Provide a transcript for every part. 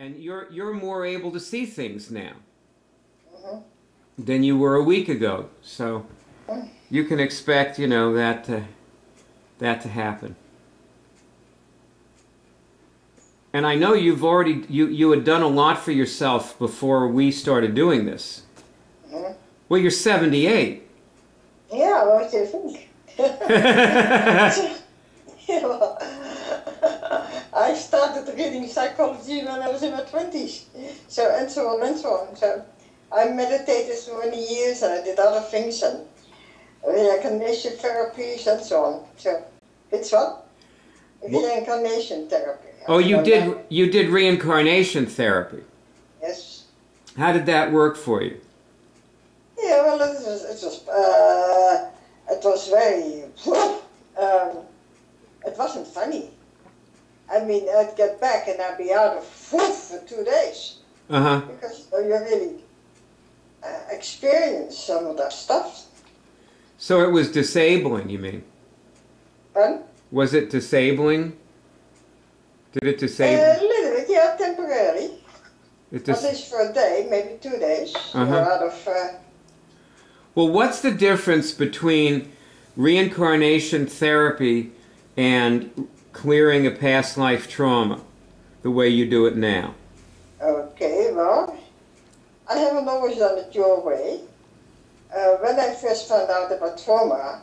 And you're more able to see things now Mm-hmm. than you were a week ago. So you can expect, you know, that to happen. And I know you've already you had done a lot for yourself before we started doing this. Mm-hmm. Well, you're 78. Yeah, what do you think? Well, I started reading psychology when I was in my 20s. So, and so on and so on. So, I meditated for many years and I did other things and reincarnation therapies and so on. So, it's what? Reincarnation therapy. Oh, you did reincarnation therapy. Yes. How did that work for you? Yeah, well, it was very, it wasn't funny. I mean, I'd get back and I'd be out of food for 2 days. Uh-huh. Because you really experience some of that stuff. So it was disabling, you mean? Pardon? Was it disabling? Did it disable? A little bit, yeah, temporarily. At least for a day, maybe 2 days. Uh-huh. You're out of... Well, what's the difference between reincarnation therapy and clearing a past life trauma, the way you do it now? Okay, well, I haven't always done it your way. When I first found out about trauma,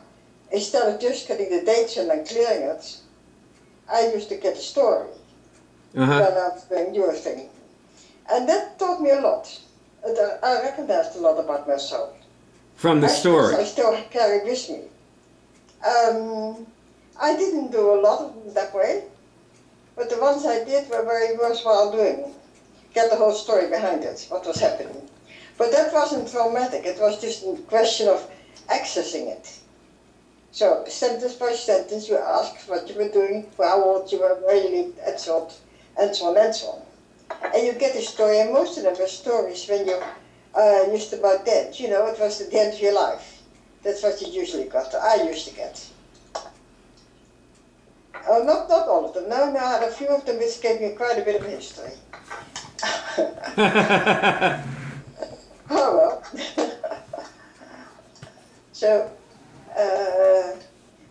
instead of just getting the dates and then clearing it, I used to get a story. Uh-huh. When I was doing your thing. And that taught me a lot. I recognized a lot about myself. From the story? I still carry with me. I didn't do a lot of them that way, but the ones I did were very worthwhile doing. Get the whole story behind it, what was happening. But that wasn't traumatic, it was just a question of accessing it. So, sentence by sentence, you ask what you were doing, how old you were, where you lived, and so on, and so on, and so on. And you get a story, and most of them were stories when you just about dead. You know, it was at the end of your life. That's what you usually got. I used to get. Oh, not all of them. No, I had a few of them which gave me quite a bit of history. Oh well. So,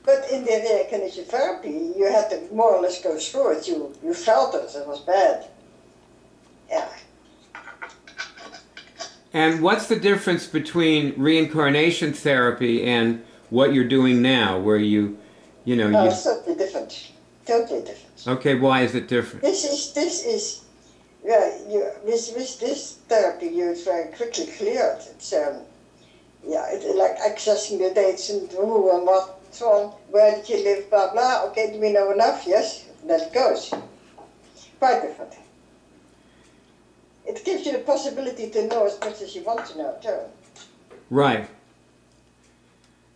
but in the reincarnation therapy, you had to more or less go through it. You felt it. It was bad. Yeah. And what's the difference between reincarnation therapy and what you're doing now, where you know... No, it's totally different. Totally different. Okay, why is it different? This is, yeah, with this therapy, you very quickly clear it. It's, yeah, it's like accessing the dates and who and what, so on. Where did you live, blah, blah. Okay, do we know enough? Yes, then it goes. Quite different. It gives you the possibility to know as much as you want to know, too. Right.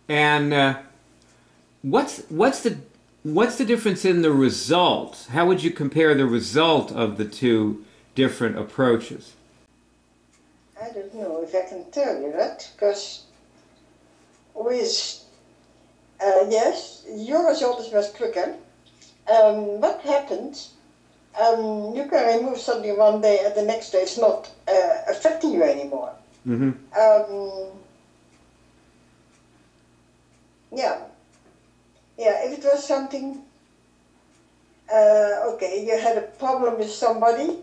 And what's the difference in the result? How would you compare the result of the two different approaches? I don't know if I can tell you that, because with, yes, your result is much quicker. What happened? You can remove something one day and the next day it's not affecting you anymore. Mm-hmm. Yeah. Yeah, if it was something, okay, you had a problem with somebody,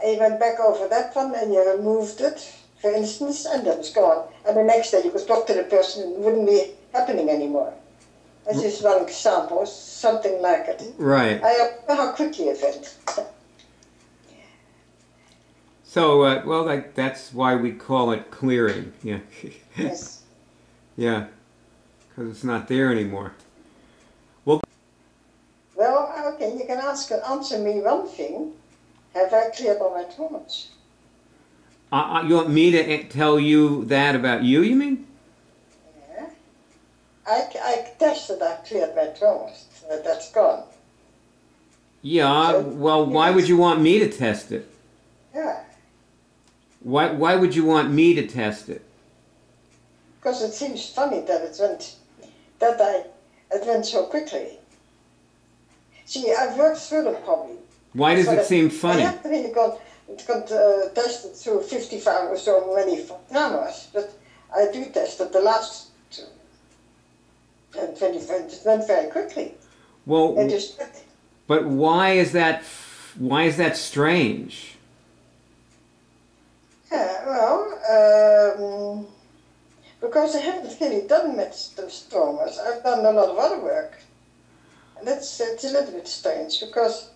and you went back over that one and you removed it, for instance, and that was gone. And the next day you could talk to the person and it wouldn't be happening anymore. That's just one example, something like it. Right. I don't know how quickly it went. So, well, that's why we call it clearing. Yeah. Yes. Yeah, because it's not there anymore. Well, okay, you can answer me one thing. Have I cleared all my traumas? you want me to tell you that about you, you mean? Yeah. I tested, I cleared my traumas. That's gone. Yeah, So, well, why would you want me to test it? Yeah. Why would you want me to test it? Because it seems funny that it went so quickly. See, I've worked through the problem. Why does it seem funny? I haven't really got tested through 55 or so many traumas, but I do test at the last 25. It went very quickly. Well, but why is that? Why is that strange? Because I haven't really done much those traumas. I've done a lot of other work, and it's a little bit strange because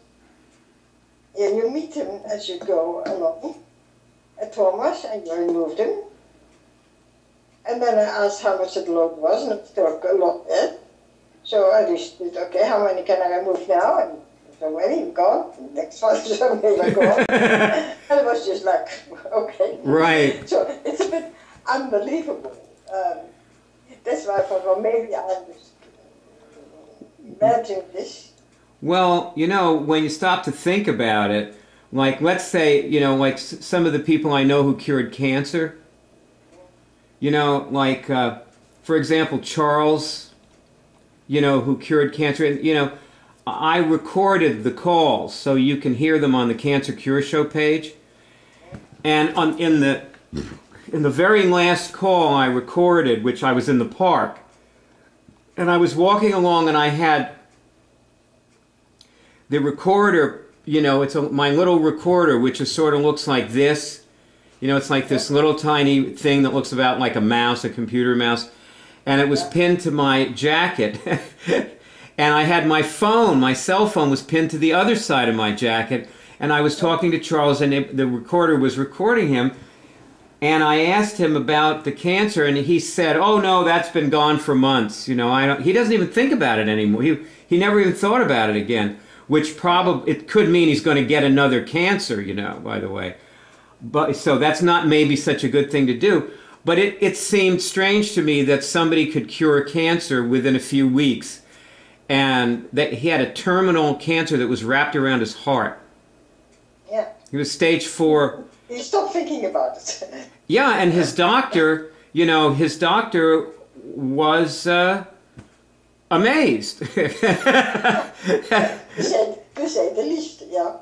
you meet him as you go along at traumas, and you remove them. And then I asked how much the load was, and it's still a lot there. So I just did, okay, how many can I remove now? And so many, gone. Next one, so many are gone. And it was just like, okay. Right. So it's a bit unbelievable. That's why I thought, well, maybe I'm just imagining this. Well, you know, when you stop to think about it, like, let's say, you know, like some of the people I know who cured cancer, you know, like, for example, Charles, you know, who cured cancer, and, you know, I recorded the calls so you can hear them on the Cancer Cure Show page. And in the very last call I recorded, which I was in the park, and I was walking along and I had the recorder, you know, it's my little recorder, which is sort of looks like this. You know, it's like this little tiny thing that looks about like a mouse, a computer mouse. And it was pinned to my jacket. And I had my phone, my cell phone was pinned to the other side of my jacket. And I was talking to Charles, and the recorder was recording him. And I asked him about the cancer, and he said, "Oh no, that's been gone for months. You know, he doesn't even think about it anymore. He never even thought about it again." Which probably, it could mean he's going to get another cancer, you know, by the way. But so that's not maybe such a good thing to do. But it seemed strange to me that somebody could cure cancer within a few weeks, and that he had a terminal cancer that was wrapped around his heart. Yeah. He was stage 4. You stop thinking about it. Yeah, and his doctor, you know, his doctor was amazed. To say the least, yeah.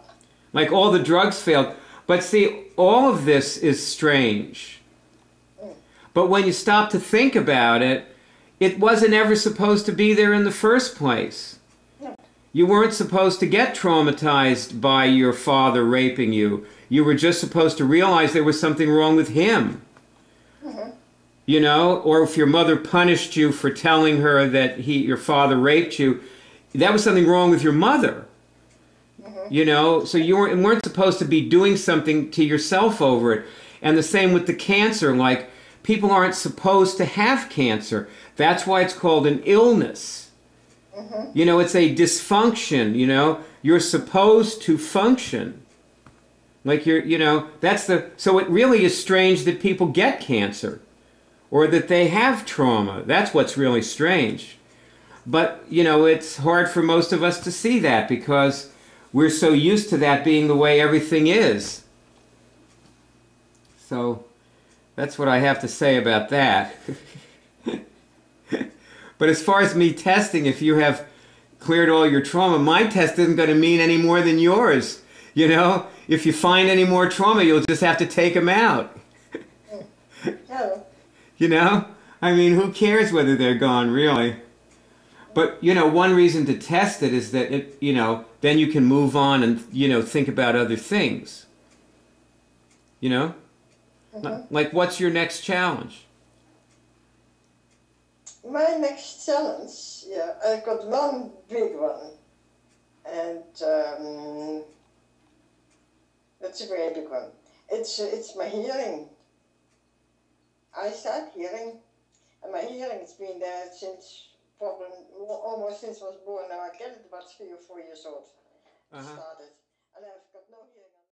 Like all the drugs failed. But see, all of this is strange. But when you stop to think about it, it wasn't ever supposed to be there in the first place. No. You weren't supposed to get traumatized by your father raping you. You were just supposed to realize there was something wrong with him. Mm-hmm. You know, or if your mother punished you for telling her that your father raped you, that was something wrong with your mother. Mm-hmm. You know, so you weren't supposed to be doing something to yourself over it. And the same with the cancer, like, people aren't supposed to have cancer. That's why it's called an illness. Mm-hmm. You know, it's a dysfunction, you know. You're supposed to function. Like you know, so it really is strange that people get cancer or that they have trauma. That's what's really strange. But, you know, it's hard for most of us to see that because we're so used to that being the way everything is. So that's what I have to say about that. But as far as me testing, if you have cleared all your trauma, my test isn't going to mean any more than yours. You know, if you find any more trauma, you'll just have to take them out. You know, I mean, who cares whether they're gone, really? But, you know, one reason to test it is that, you know, then you can move on and, you know, think about other things. You know? Mm-hmm. Like, what's your next challenge? My next challenge, yeah, I've got one big one. And that's a very big one. It's my hearing. I start hearing, and my hearing has been there since almost since I was born. Now I get it about 3 or 4 years old. I started, and I've got no hearing.